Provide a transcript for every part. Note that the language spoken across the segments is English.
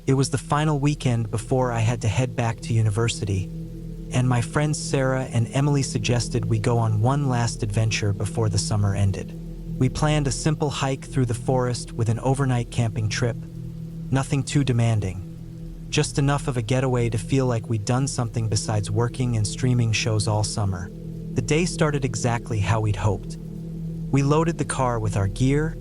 It was the final weekend before I had to head back to university, and my friends Sarah and Emily suggested we go on one last adventure before the summer ended. We planned a simple hike through the forest with an overnight camping trip. Nothing too demanding. Just enough of a getaway to feel like we'd done something besides working and streaming shows all summer. The day started exactly how we'd hoped. We loaded the car with our gear,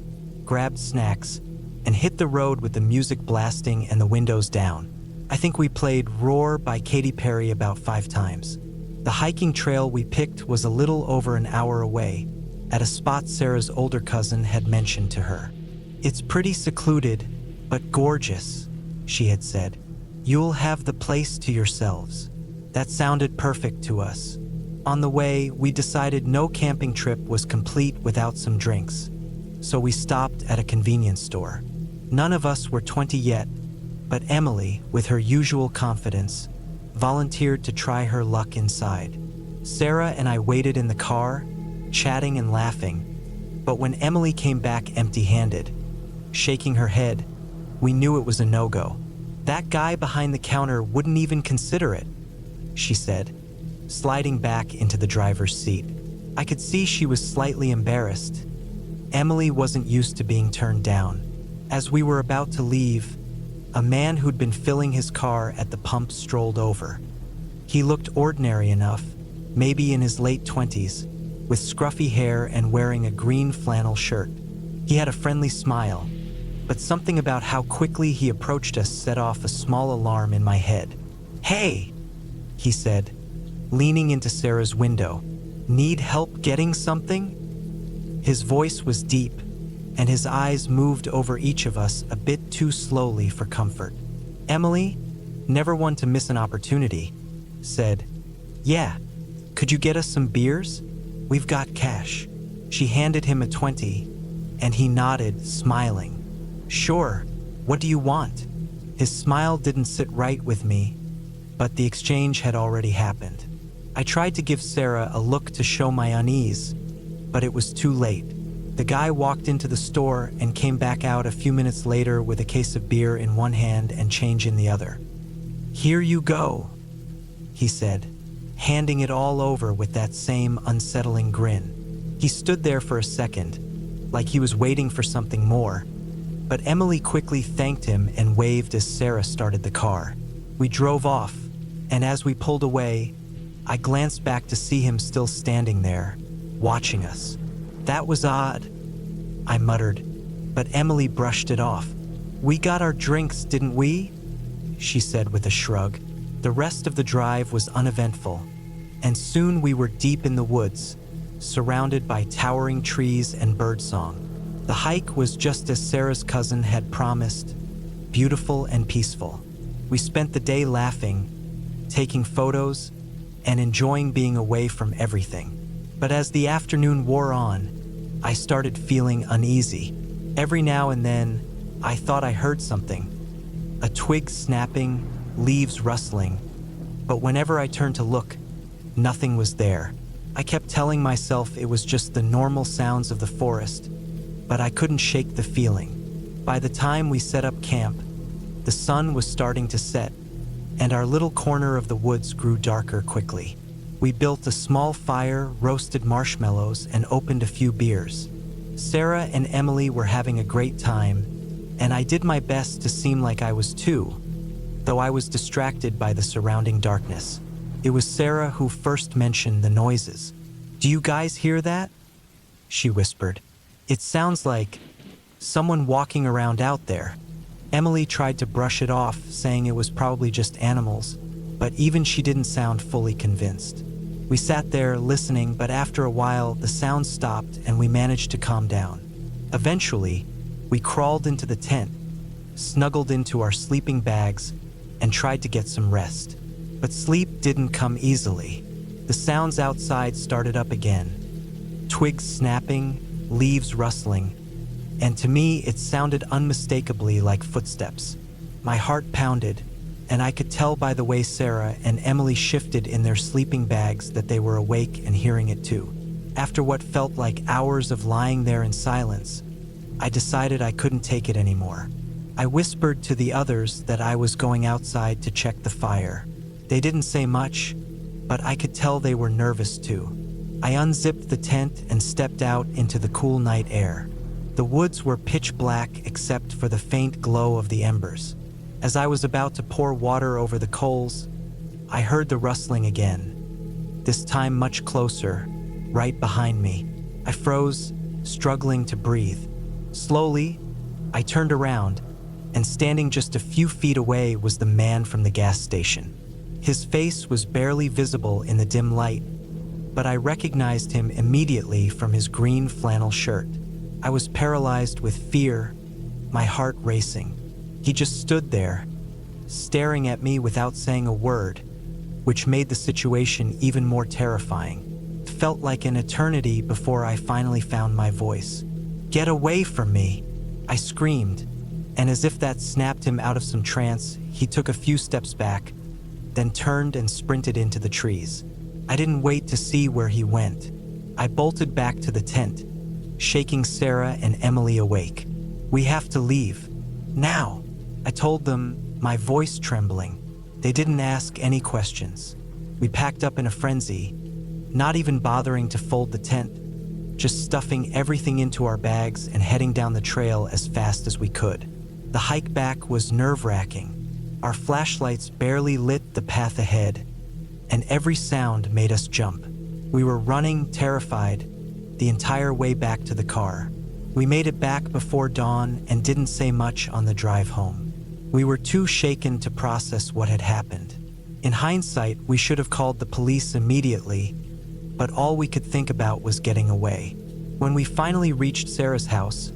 grabbed snacks, and hit the road with the music blasting and the windows down. I think we played Roar by Katy Perry about 5 times. The hiking trail we picked was a little over an hour away, at a spot Sarah's older cousin had mentioned to her. "It's pretty secluded, but gorgeous," she had said. "You'll have the place to yourselves." That sounded perfect to us. On the way, we decided no camping trip was complete without some drinks, so we stopped at a convenience store. None of us were 20 yet, but Emily, with her usual confidence, volunteered to try her luck inside. Sarah and I waited in the car, chatting and laughing, but when Emily came back empty-handed, shaking her head, we knew it was a no-go. "That guy behind the counter wouldn't even consider it," she said, sliding back into the driver's seat. I could see she was slightly embarrassed. Emily wasn't used to being turned down. As we were about to leave, a man who'd been filling his car at the pump strolled over. He looked ordinary enough, maybe in his late 20s, with scruffy hair and wearing a green flannel shirt. He had a friendly smile, but something about how quickly he approached us set off a small alarm in my head. "Hey," he said, leaning into Sarah's window. "Need help getting something?" His voice was deep, and his eyes moved over each of us a bit too slowly for comfort. Emily, never one to miss an opportunity, said, "Yeah, could you get us some beers? We've got cash." She handed him a 20, and he nodded, smiling. "Sure, what do you want?" His smile didn't sit right with me, but the exchange had already happened. I tried to give Sarah a look to show my unease, but it was too late. The guy walked into the store and came back out a few minutes later with a case of beer in one hand and change in the other. "Here you go," he said, handing it all over with that same unsettling grin. He stood there for a second, like he was waiting for something more, but Emily quickly thanked him and waved as Sarah started the car. We drove off, and as we pulled away, I glanced back to see him still standing there, watching us. "That was odd," I muttered, but Emily brushed it off. "We got our drinks, didn't we?" she said with a shrug. The rest of the drive was uneventful, and soon we were deep in the woods, surrounded by towering trees and birdsong. The hike was just as Sarah's cousin had promised, beautiful and peaceful. We spent the day laughing, taking photos, and enjoying being away from everything. But as the afternoon wore on, I started feeling uneasy. Every now and then, I thought I heard something. A twig snapping, leaves rustling. But whenever I turned to look, nothing was there. I kept telling myself it was just the normal sounds of the forest, but I couldn't shake the feeling. By the time we set up camp, the sun was starting to set, and our little corner of the woods grew darker quickly. We built a small fire, roasted marshmallows, and opened a few beers. Sarah and Emily were having a great time, and I did my best to seem like I was too, though I was distracted by the surrounding darkness. It was Sarah who first mentioned the noises. "Do you guys hear that?" she whispered. "It sounds like someone walking around out there." Emily tried to brush it off, saying it was probably just animals, but even she didn't sound fully convinced. We sat there listening, but after a while, the sound stopped and we managed to calm down. Eventually, we crawled into the tent, snuggled into our sleeping bags, and tried to get some rest. But sleep didn't come easily. The sounds outside started up again. Twigs snapping, leaves rustling, and to me it sounded unmistakably like footsteps. My heart pounded, and I could tell by the way Sarah and Emily shifted in their sleeping bags that they were awake and hearing it too. After what felt like hours of lying there in silence, I decided I couldn't take it anymore. I whispered to the others that I was going outside to check the fire. They didn't say much, but I could tell they were nervous too. I unzipped the tent and stepped out into the cool night air. The woods were pitch black except for the faint glow of the embers. As I was about to pour water over the coals, I heard the rustling again, this time much closer, right behind me. I froze, struggling to breathe. Slowly, I turned around, and standing just a few feet away was the man from the gas station. His face was barely visible in the dim light, but I recognized him immediately from his green flannel shirt. I was paralyzed with fear, my heart racing. He just stood there, staring at me without saying a word, which made the situation even more terrifying. It felt like an eternity before I finally found my voice. "Get away from me!" I screamed, and as if that snapped him out of some trance, he took a few steps back, then turned and sprinted into the trees. I didn't wait to see where he went. I bolted back to the tent, shaking Sarah and Emily awake. "We have to leave. Now!" I told them, my voice trembling. They didn't ask any questions. We packed up in a frenzy, not even bothering to fold the tent, just stuffing everything into our bags and heading down the trail as fast as we could. The hike back was nerve-wracking. Our flashlights barely lit the path ahead, and every sound made us jump. We were running, terrified, the entire way back to the car. We made it back before dawn and didn't say much on the drive home. We were too shaken to process what had happened. In hindsight, we should have called the police immediately, but all we could think about was getting away. When we finally reached Sarah's house,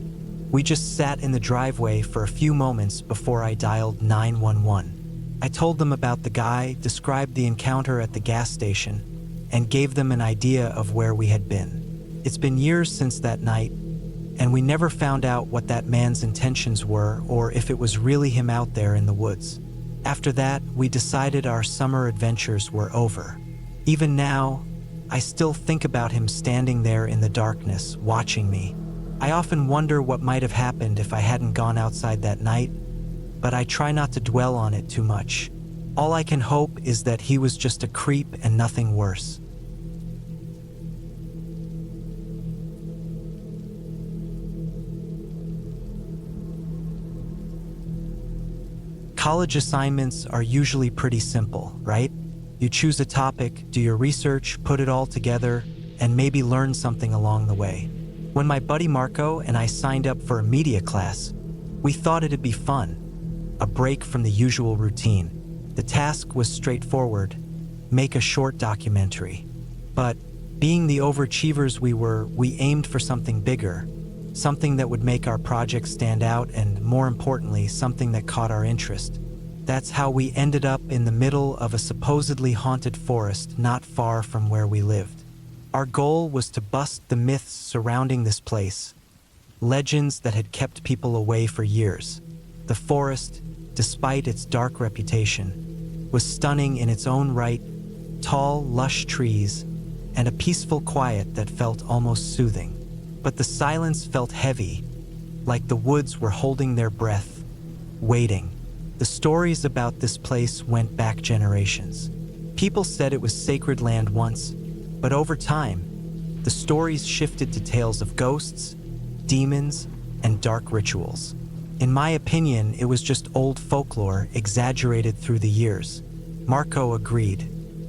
we just sat in the driveway for a few moments before I dialed 911. I told them about the guy, described the encounter at the gas station, and gave them an idea of where we had been. It's been years since that night, and we never found out what that man's intentions were or if it was really him out there in the woods. After that, we decided our summer adventures were over. Even now, I still think about him standing there in the darkness, watching me. I often wonder what might have happened if I hadn't gone outside that night, but I try not to dwell on it too much. All I can hope is that he was just a creep and nothing worse. College assignments are usually pretty simple, right? You choose a topic, do your research, put it all together, and maybe learn something along the way. When my buddy Marco and I signed up for a media class, we thought it'd be fun, a break from the usual routine. The task was straightforward: make a short documentary. But being the overachievers we were, we aimed for something bigger, something that would make our project stand out and, more importantly, something that caught our interest. That's how we ended up in the middle of a supposedly haunted forest not far from where we lived. Our goal was to bust the myths surrounding this place, legends that had kept people away for years. The forest, despite its dark reputation, was stunning in its own right: tall, lush trees, and a peaceful quiet that felt almost soothing. But the silence felt heavy, like the woods were holding their breath, waiting. The stories about this place went back generations. People said it was sacred land once, but over time, the stories shifted to tales of ghosts, demons, and dark rituals. In my opinion, it was just old folklore exaggerated through the years. Marco agreed.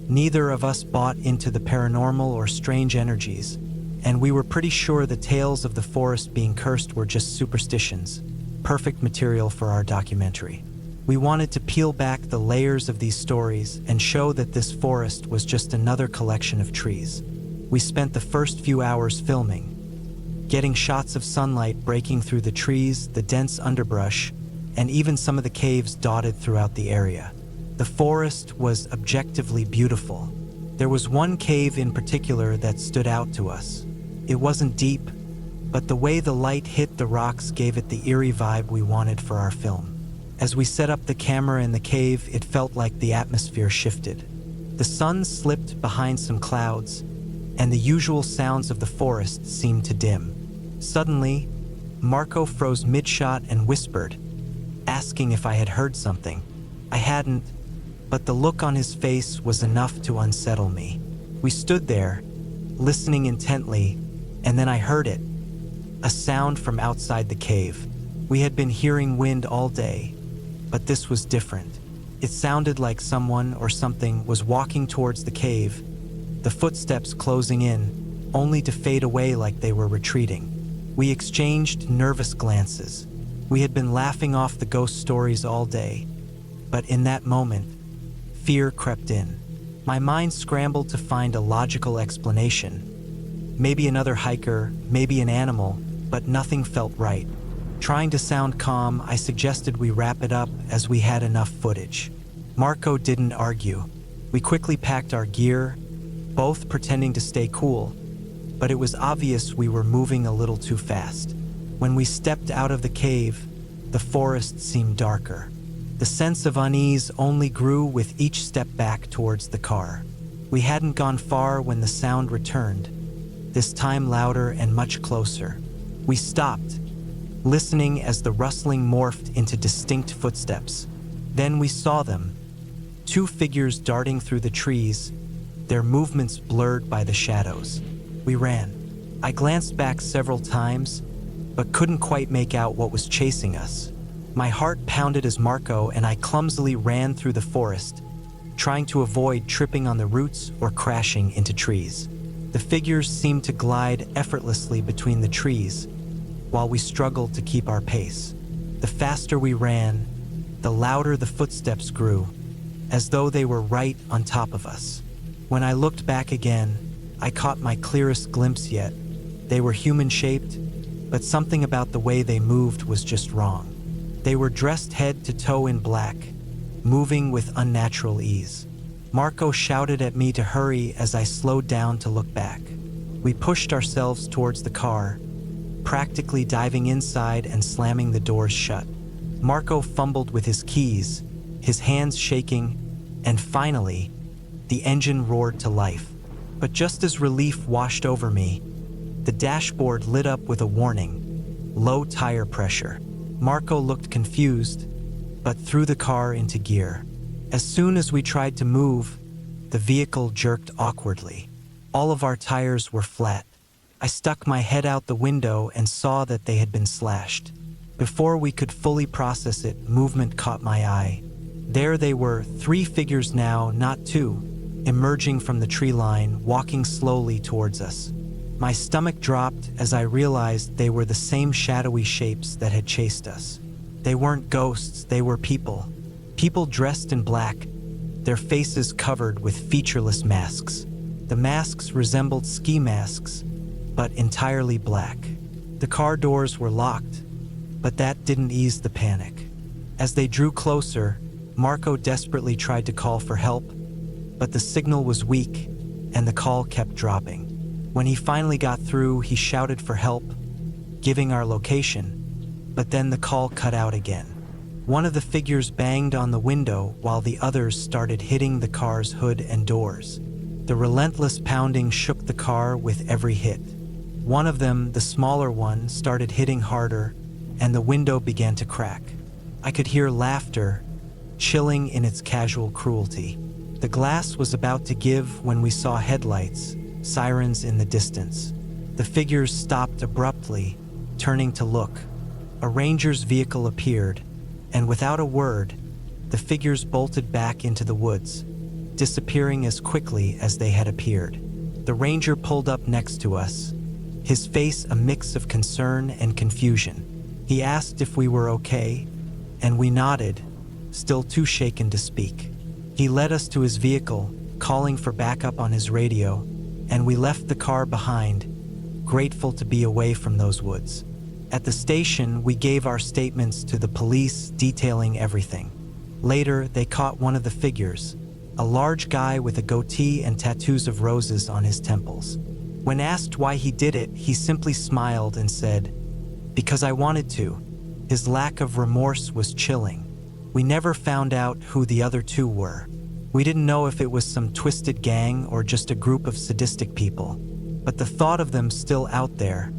Neither of us bought into the paranormal or strange energies, and we were pretty sure the tales of the forest being cursed were just superstitions, perfect material for our documentary. We wanted to peel back the layers of these stories and show that this forest was just another collection of trees. We spent the first few hours filming, getting shots of sunlight breaking through the trees, the dense underbrush, and even some of the caves dotted throughout the area. The forest was objectively beautiful. There was one cave in particular that stood out to us. It wasn't deep, but the way the light hit the rocks gave it the eerie vibe we wanted for our film. As we set up the camera in the cave, it felt like the atmosphere shifted. The sun slipped behind some clouds, and the usual sounds of the forest seemed to dim. Suddenly, Marco froze mid-shot and whispered, asking if I had heard something. I hadn't, but the look on his face was enough to unsettle me. We stood there, listening intently, and then I heard it. A sound from outside the cave. We had been hearing wind all day, but this was different. It sounded like someone or something was walking towards the cave, the footsteps closing in, only to fade away like they were retreating. We exchanged nervous glances. We had been laughing off the ghost stories all day, but in that moment, fear crept in. My mind scrambled to find a logical explanation. Maybe another hiker, maybe an animal, but nothing felt right. Trying to sound calm, I suggested we wrap it up as we had enough footage. Marco didn't argue. We quickly packed our gear, both pretending to stay cool, but it was obvious we were moving a little too fast. When we stepped out of the cave, the forest seemed darker. The sense of unease only grew with each step back towards the car. We hadn't gone far when the sound returned, this time louder and much closer. We stopped, listening as the rustling morphed into distinct footsteps. Then we saw them, two figures darting through the trees, their movements blurred by the shadows. We ran. I glanced back several times, but couldn't quite make out what was chasing us. My heart pounded as Marco and I clumsily ran through the forest, trying to avoid tripping on the roots or crashing into trees. The figures seemed to glide effortlessly between the trees, while we struggled to keep our pace. The faster we ran, the louder the footsteps grew, as though they were right on top of us. When I looked back again, I caught my clearest glimpse yet. They were human-shaped, but something about the way they moved was just wrong. They were dressed head to toe in black, moving with unnatural ease. Marco shouted at me to hurry as I slowed down to look back. We pushed ourselves towards the car, practically diving inside and slamming the doors shut. Marco fumbled with his keys, his hands shaking, and finally, the engine roared to life. But just as relief washed over me, the dashboard lit up with a warning: low tire pressure. Marco looked confused, but threw the car into gear. As soon as we tried to move, the vehicle jerked awkwardly. All of our tires were flat. I stuck my head out the window and saw that they had been slashed. Before we could fully process it, movement caught my eye. There they were, three figures now, not two, emerging from the tree line, walking slowly towards us. My stomach dropped as I realized they were the same shadowy shapes that had chased us. They weren't ghosts, they were people. People dressed in black, their faces covered with featureless masks. The masks resembled ski masks, but entirely black. The car doors were locked, but that didn't ease the panic. As they drew closer, Marco desperately tried to call for help, but the signal was weak and the call kept dropping. When he finally got through, he shouted for help, giving our location, but then the call cut out again. One of the figures banged on the window while the others started hitting the car's hood and doors. The relentless pounding shook the car with every hit. One of them, the smaller one, started hitting harder, and the window began to crack. I could hear laughter, chilling in its casual cruelty. The glass was about to give when we saw headlights, sirens in the distance. The figures stopped abruptly, turning to look. A ranger's vehicle appeared, and without a word, the figures bolted back into the woods, disappearing as quickly as they had appeared. The ranger pulled up next to us, his face a mix of concern and confusion. He asked if we were okay, and we nodded, still too shaken to speak. He led us to his vehicle, calling for backup on his radio, and we left the car behind, grateful to be away from those woods. At the station, we gave our statements to the police, detailing everything. Later, they caught one of the figures, a large guy with a goatee and tattoos of roses on his temples. When asked why he did it, he simply smiled and said, "Because I wanted to." His lack of remorse was chilling. We never found out who the other two were. We didn't know if it was some twisted gang or just a group of sadistic people. But the thought of them still out there,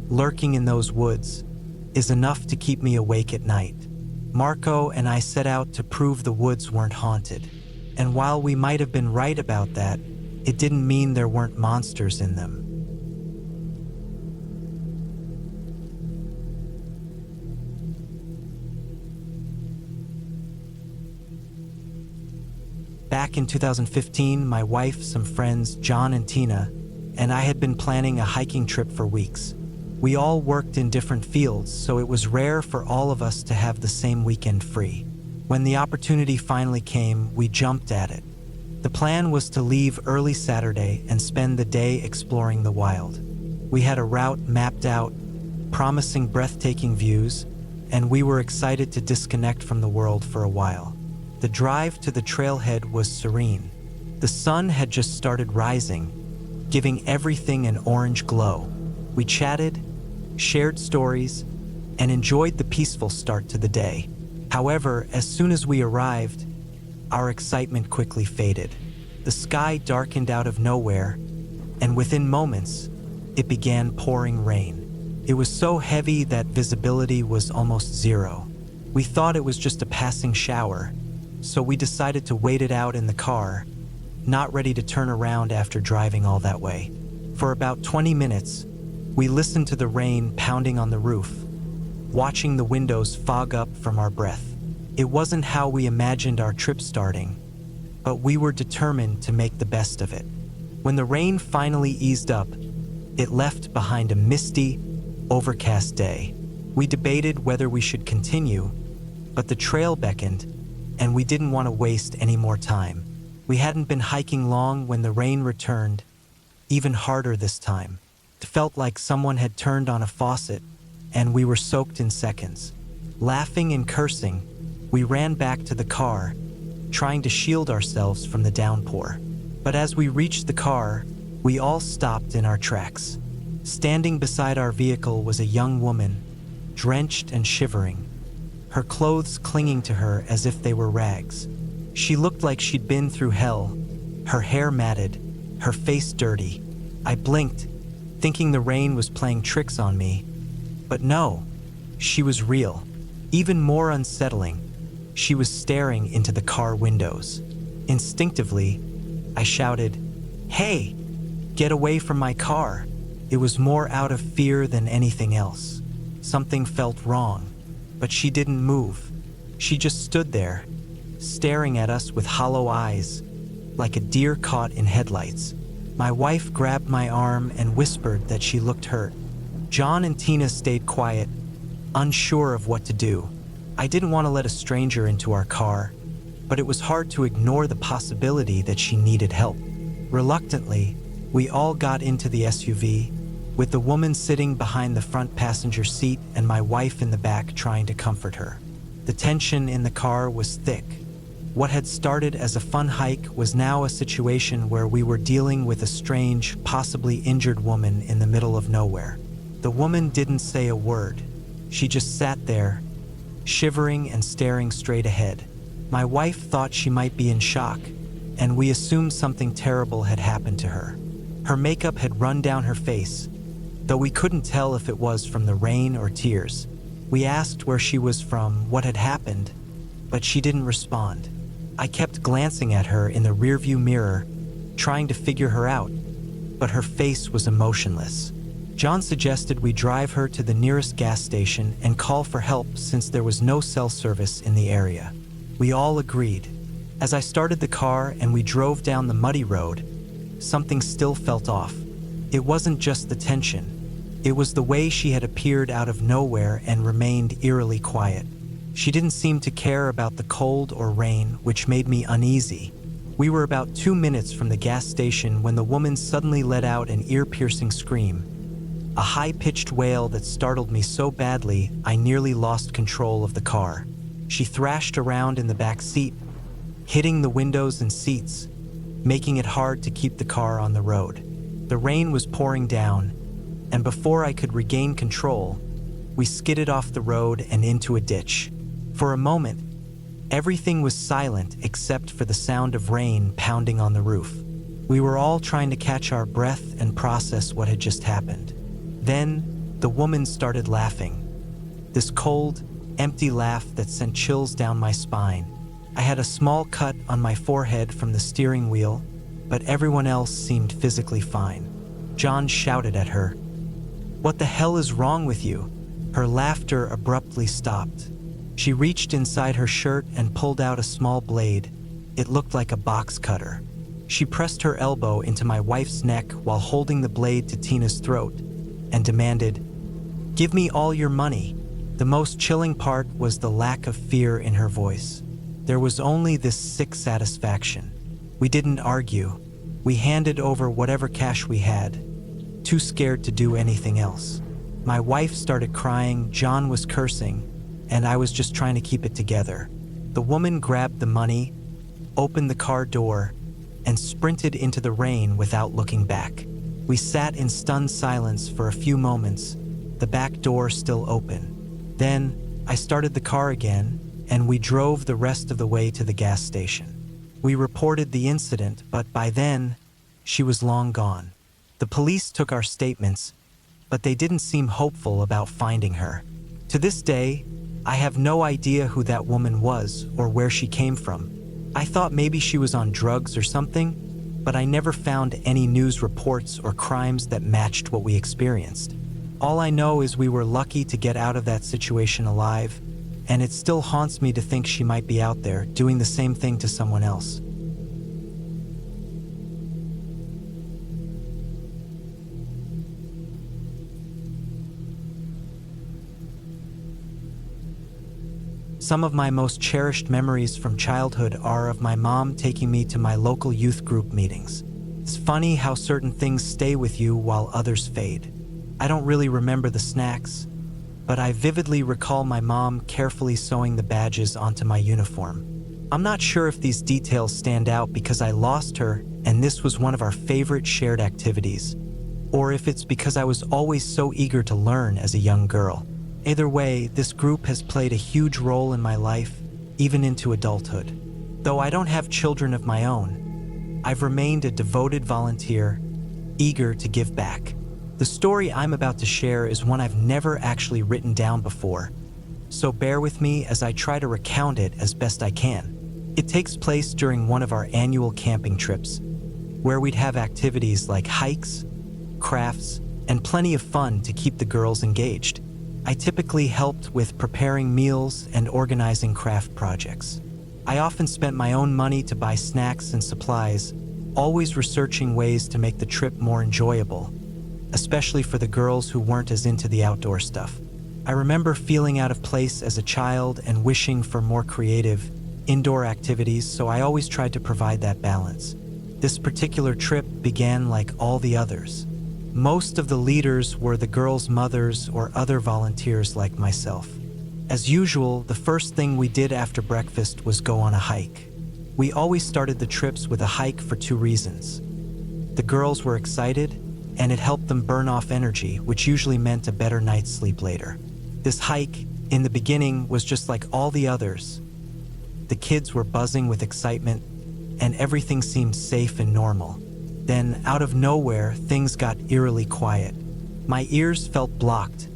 lurking in those woods, is enough to keep me awake at night. Marco and I set out to prove the woods weren't haunted. And while we might have been right about that, it didn't mean there weren't monsters in them. Back in 2015, my wife, some friends, John and Tina, and I had been planning a hiking trip for weeks. We all worked in different fields, so it was rare for all of us to have the same weekend free. When the opportunity finally came, we jumped at it. The plan was to leave early Saturday and spend the day exploring the wild. We had a route mapped out, promising breathtaking views, and we were excited to disconnect from the world for a while. The drive to the trailhead was serene. The sun had just started rising, giving everything an orange glow. We chatted, shared stories, and enjoyed the peaceful start to the day. However, as soon as we arrived, our excitement quickly faded. The sky darkened out of nowhere, and within moments, it began pouring rain. It was so heavy that visibility was almost zero. We thought it was just a passing shower, so we decided to wait it out in the car, not ready to turn around after driving all that way. For about 20 minutes, we listened to the rain pounding on the roof, watching the windows fog up from our breath. It wasn't how we imagined our trip starting, but we were determined to make the best of it. When the rain finally eased up, it left behind a misty, overcast day. We debated whether we should continue, but the trail beckoned, and we didn't want to waste any more time. We hadn't been hiking long when the rain returned, even harder this time. It felt like someone had turned on a faucet, and we were soaked in seconds. Laughing and cursing, we ran back to the car, trying to shield ourselves from the downpour. But as we reached the car, we all stopped in our tracks. Standing beside our vehicle was a young woman, drenched and shivering, her clothes clinging to her as if they were rags. She looked like she'd been through hell, her hair matted, her face dirty. I blinked, thinking the rain was playing tricks on me. But no, she was real. Even more unsettling, she was staring into the car windows. Instinctively, I shouted, "Hey, get away from my car." It was more out of fear than anything else. Something felt wrong, but she didn't move. She just stood there, staring at us with hollow eyes, like a deer caught in headlights. My wife grabbed my arm and whispered that she looked hurt. John and Tina stayed quiet, unsure of what to do. I didn't want to let a stranger into our car, but it was hard to ignore the possibility that she needed help. Reluctantly, we all got into the SUV, with the woman sitting behind the front passenger seat and my wife in the back trying to comfort her. The tension in the car was thick. What had started as a fun hike was now a situation where we were dealing with a strange, possibly injured woman in the middle of nowhere. The woman didn't say a word. She just sat there, shivering and staring straight ahead. My wife thought she might be in shock, and we assumed something terrible had happened to her. Her makeup had run down her face, though we couldn't tell if it was from the rain or tears. We asked where she was from, what had happened, but she didn't respond. I kept glancing at her in the rearview mirror, trying to figure her out, but her face was emotionless. John suggested we drive her to the nearest gas station and call for help since there was no cell service in the area. We all agreed. As I started the car and we drove down the muddy road, something still felt off. It wasn't just the tension. It was the way she had appeared out of nowhere and remained eerily quiet. She didn't seem to care about the cold or rain, which made me uneasy. We were about 2 minutes from the gas station when the woman suddenly let out an ear-piercing scream, a high-pitched wail that startled me so badly I nearly lost control of the car. She thrashed around in the back seat, hitting the windows and seats, making it hard to keep the car on the road. The rain was pouring down, and before I could regain control, we skidded off the road and into a ditch. For a moment, everything was silent except for the sound of rain pounding on the roof. We were all trying to catch our breath and process what had just happened. Then, the woman started laughing. This cold, empty laugh that sent chills down my spine. I had a small cut on my forehead from the steering wheel, but everyone else seemed physically fine. John shouted at her, "What the hell is wrong with you?" Her laughter abruptly stopped. She reached inside her shirt and pulled out a small blade. It looked like a box cutter. She pressed her elbow into my wife's neck while holding the blade to Tina's throat and demanded, "Give me all your money." The most chilling part was the lack of fear in her voice. There was only this sick satisfaction. We didn't argue. We handed over whatever cash we had, too scared to do anything else. My wife started crying, John was cursing, and I was just trying to keep it together. The woman grabbed the money, opened the car door, and sprinted into the rain without looking back. We sat in stunned silence for a few moments, the back door still open. Then, I started the car again, and we drove the rest of the way to the gas station. We reported the incident, but by then, she was long gone. The police took our statements, but they didn't seem hopeful about finding her. To this day, I have no idea who that woman was or where she came from. I thought maybe she was on drugs or something, but I never found any news reports or crimes that matched what we experienced. All I know is we were lucky to get out of that situation alive, and it still haunts me to think she might be out there doing the same thing to someone else. Some of my most cherished memories from childhood are of my mom taking me to my local youth group meetings. It's funny how certain things stay with you while others fade. I don't really remember the snacks, but I vividly recall my mom carefully sewing the badges onto my uniform. I'm not sure if these details stand out because I lost her and this was one of our favorite shared activities, or if it's because I was always so eager to learn as a young girl. Either way, this group has played a huge role in my life, even into adulthood. Though I don't have children of my own, I've remained a devoted volunteer, eager to give back. The story I'm about to share is one I've never actually written down before, so bear with me as I try to recount it as best I can. It takes place during one of our annual camping trips, where we'd have activities like hikes, crafts, and plenty of fun to keep the girls engaged. I typically helped with preparing meals and organizing craft projects. I often spent my own money to buy snacks and supplies, always researching ways to make the trip more enjoyable, especially for the girls who weren't as into the outdoor stuff. I remember feeling out of place as a child and wishing for more creative, indoor activities, so I always tried to provide that balance. This particular trip began like all the others. Most of the leaders were the girls' mothers or other volunteers like myself. As usual, the first thing we did after breakfast was go on a hike. We always started the trips with a hike for two reasons. The girls were excited, and it helped them burn off energy, which usually meant a better night's sleep later. This hike, in the beginning, was just like all the others. The kids were buzzing with excitement, and everything seemed safe and normal. Then, out of nowhere, things got eerily quiet. My ears felt blocked,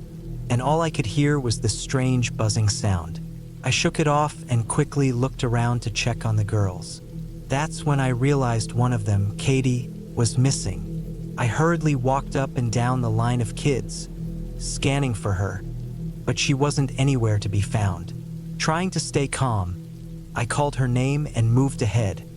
and all I could hear was this strange buzzing sound. I shook it off and quickly looked around to check on the girls. That's when I realized one of them, Katie, was missing. I hurriedly walked up and down the line of kids, scanning for her, but she wasn't anywhere to be found. Trying to stay calm, I called her name and moved ahead,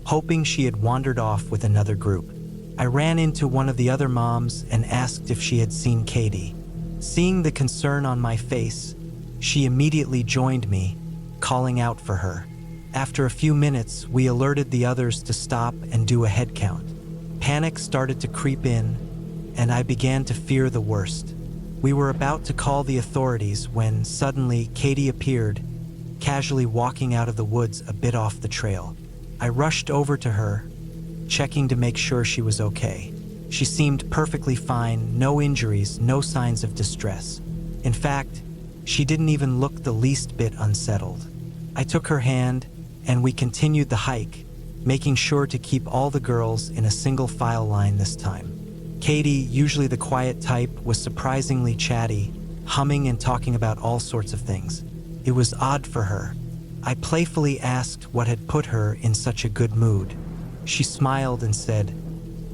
hoping she had wandered off with another group. I ran into one of the other moms and asked if she had seen Katie. Seeing the concern on my face, she immediately joined me, calling out for her. After a few minutes, we alerted the others to stop and do a head count. Panic started to creep in, and I began to fear the worst. We were about to call the authorities when suddenly Katie appeared, casually walking out of the woods a bit off the trail. I rushed over to her, checking to make sure she was okay. She seemed perfectly fine, no injuries, no signs of distress. In fact, she didn't even look the least bit unsettled. I took her hand, and we continued the hike, making sure to keep all the girls in a single file line this time. Katie, usually the quiet type, was surprisingly chatty, humming and talking about all sorts of things. It was odd for her. I playfully asked what had put her in such a good mood. She smiled and said,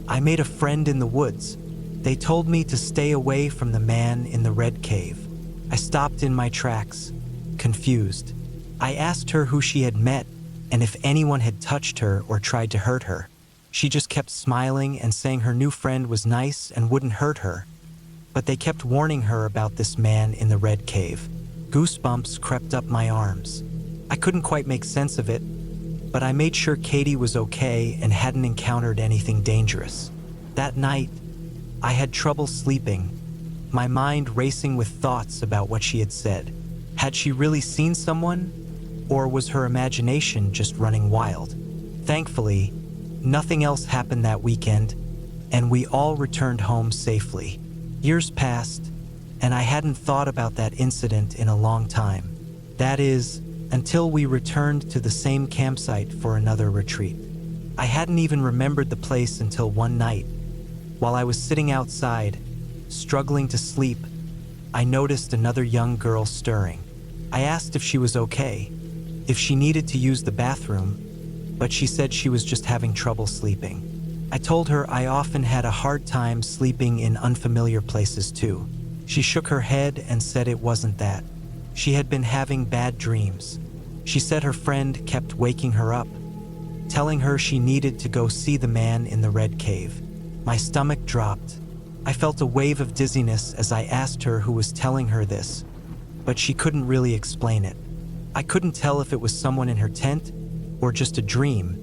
"I made a friend in the woods. They told me to stay away from the man in the red cave." I stopped in my tracks, confused. I asked her who she had met and if anyone had touched her or tried to hurt her. She just kept smiling and saying her new friend was nice and wouldn't hurt her. But they kept warning her about this man in the red cave. Goosebumps crept up my arms. I couldn't quite make sense of it, but I made sure Katie was okay and hadn't encountered anything dangerous. That night, I had trouble sleeping, my mind racing with thoughts about what she had said. Had she really seen someone, or was her imagination just running wild? Thankfully, nothing else happened that weekend, and we all returned home safely. Years passed, and I hadn't thought about that incident in a long time. That is, until we returned to the same campsite for another retreat. I hadn't even remembered the place until one night. While I was sitting outside, struggling to sleep, I noticed another young girl stirring. I asked if she was okay, if she needed to use the bathroom, but she said she was just having trouble sleeping. I told her I often had a hard time sleeping in unfamiliar places too. She shook her head and said it wasn't that. She had been having bad dreams. She said her friend kept waking her up, telling her she needed to go see the man in the red cave. My stomach dropped. I felt a wave of dizziness as I asked her who was telling her this, but she couldn't really explain it. I couldn't tell if it was someone in her tent or just a dream,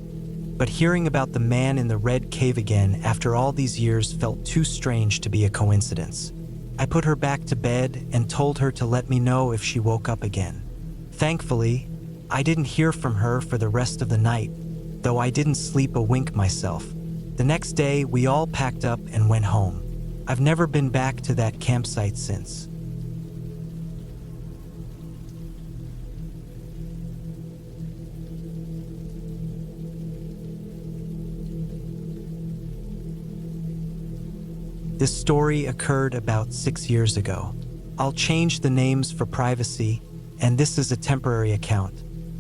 but hearing about the man in the red cave again after all these years felt too strange to be a coincidence. I put her back to bed and told her to let me know if she woke up again. Thankfully, I didn't hear from her for the rest of the night, though I didn't sleep a wink myself. The next day, we all packed up and went home. I've never been back to that campsite since. This story occurred about 6 years ago. I'll change the names for privacy, and this is a temporary account,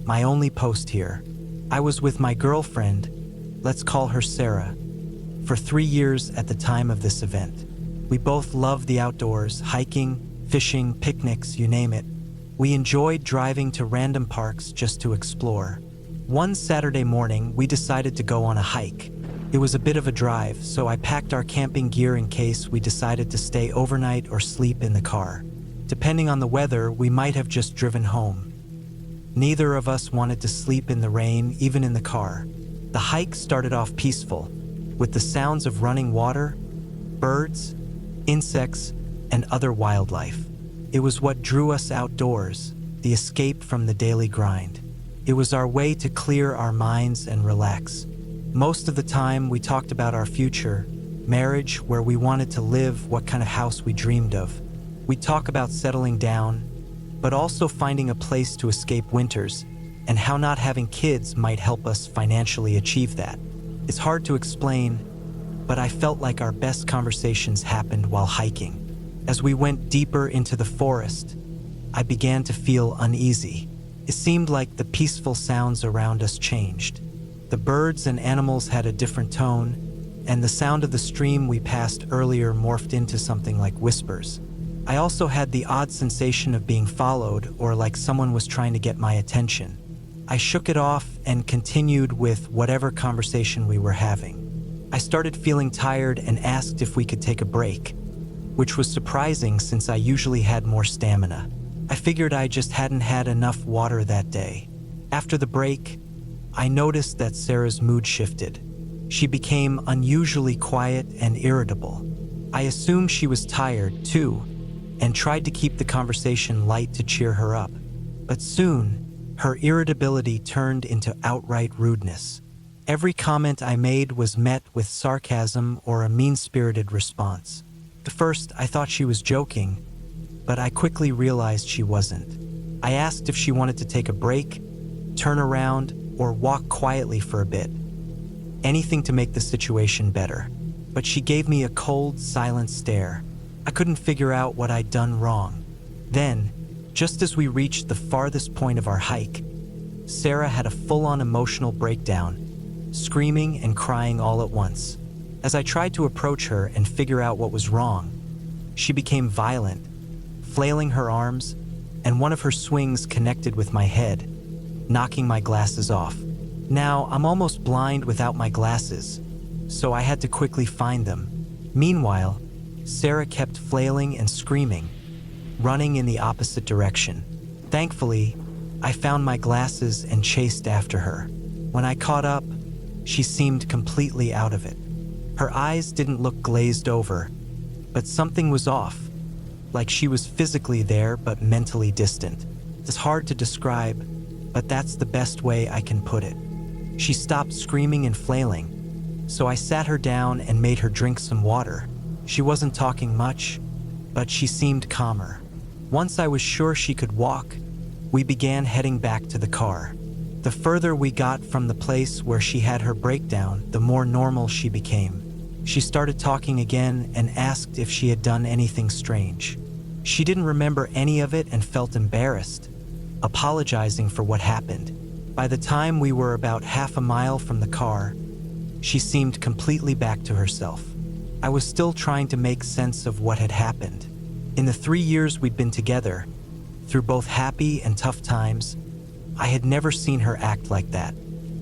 my only post here. I was with my girlfriend, let's call her Sarah, for 3 years at the time of this event. We both loved the outdoors, hiking, fishing, picnics, you name it. We enjoyed driving to random parks just to explore. One Saturday morning, we decided to go on a hike. It was a bit of a drive, so I packed our camping gear in case we decided to stay overnight or sleep in the car. Depending on the weather, we might have just driven home. Neither of us wanted to sleep in the rain, even in the car. The hike started off peaceful, with the sounds of running water, birds, insects, and other wildlife. It was what drew us outdoors, the escape from the daily grind. It was our way to clear our minds and relax. Most of the time, we talked about our future, marriage, where we wanted to live, what kind of house we dreamed of. We'd talk about settling down, but also finding a place to escape winters, and how not having kids might help us financially achieve that. It's hard to explain, but I felt like our best conversations happened while hiking. As we went deeper into the forest, I began to feel uneasy. It seemed like the peaceful sounds around us changed. The birds and animals had a different tone, and the sound of the stream we passed earlier morphed into something like whispers. I also had the odd sensation of being followed, or like someone was trying to get my attention. I shook it off and continued with whatever conversation we were having. I started feeling tired and asked if we could take a break, which was surprising since I usually had more stamina. I figured I just hadn't had enough water that day. After the break, I noticed that Sarah's mood shifted. She became unusually quiet and irritable. I assumed she was tired, too, and tried to keep the conversation light to cheer her up. But soon, her irritability turned into outright rudeness. Every comment I made was met with sarcasm or a mean-spirited response. At first, I thought she was joking, but I quickly realized she wasn't. I asked if she wanted to take a break, turn around, or walk quietly for a bit. Anything to make the situation better. But she gave me a cold, silent stare. I couldn't figure out what I'd done wrong. Then, Just as we reached the farthest point of our hike, Sarah had a full-on emotional breakdown, screaming and crying all at once. As I tried to approach her and figure out what was wrong, she became violent, flailing her arms, and one of her swings connected with my head, knocking my glasses off. Now, I'm almost blind without my glasses, so I had to quickly find them. Meanwhile, Sarah kept flailing and screaming, running in the opposite direction. Thankfully, I found my glasses and chased after her. When I caught up, she seemed completely out of it. Her eyes didn't look glazed over, but something was off, like she was physically there but mentally distant. It's hard to describe, but that's the best way I can put it. She stopped screaming and flailing, so I sat her down and made her drink some water. She wasn't talking much, but she seemed calmer. Once I was sure she could walk, we began heading back to the car. The further we got from the place where she had her breakdown, the more normal she became. She started talking again and asked if she had done anything strange. She didn't remember any of it and felt embarrassed, apologizing for what happened. By the time we were about half a mile from the car, she seemed completely back to herself. I was still trying to make sense of what had happened. In the 3 years we'd been together, through both happy and tough times, I had never seen her act like that.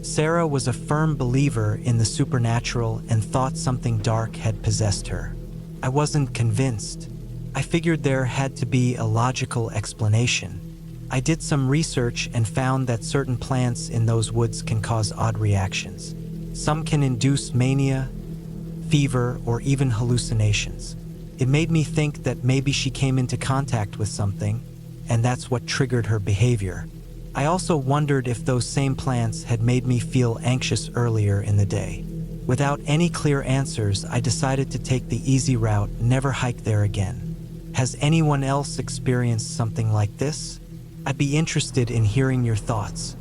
Sarah was a firm believer in the supernatural and thought something dark had possessed her. I wasn't convinced. I figured there had to be a logical explanation. I did some research and found that certain plants in those woods can cause odd reactions. Some can induce mania, fever, or even hallucinations. It made me think that maybe she came into contact with something, and that's what triggered her behavior. I also wondered if those same plants had made me feel anxious earlier in the day. Without any clear answers, I decided to take the easy route, never hike there again. Has anyone else experienced something like this? I'd be interested in hearing your thoughts.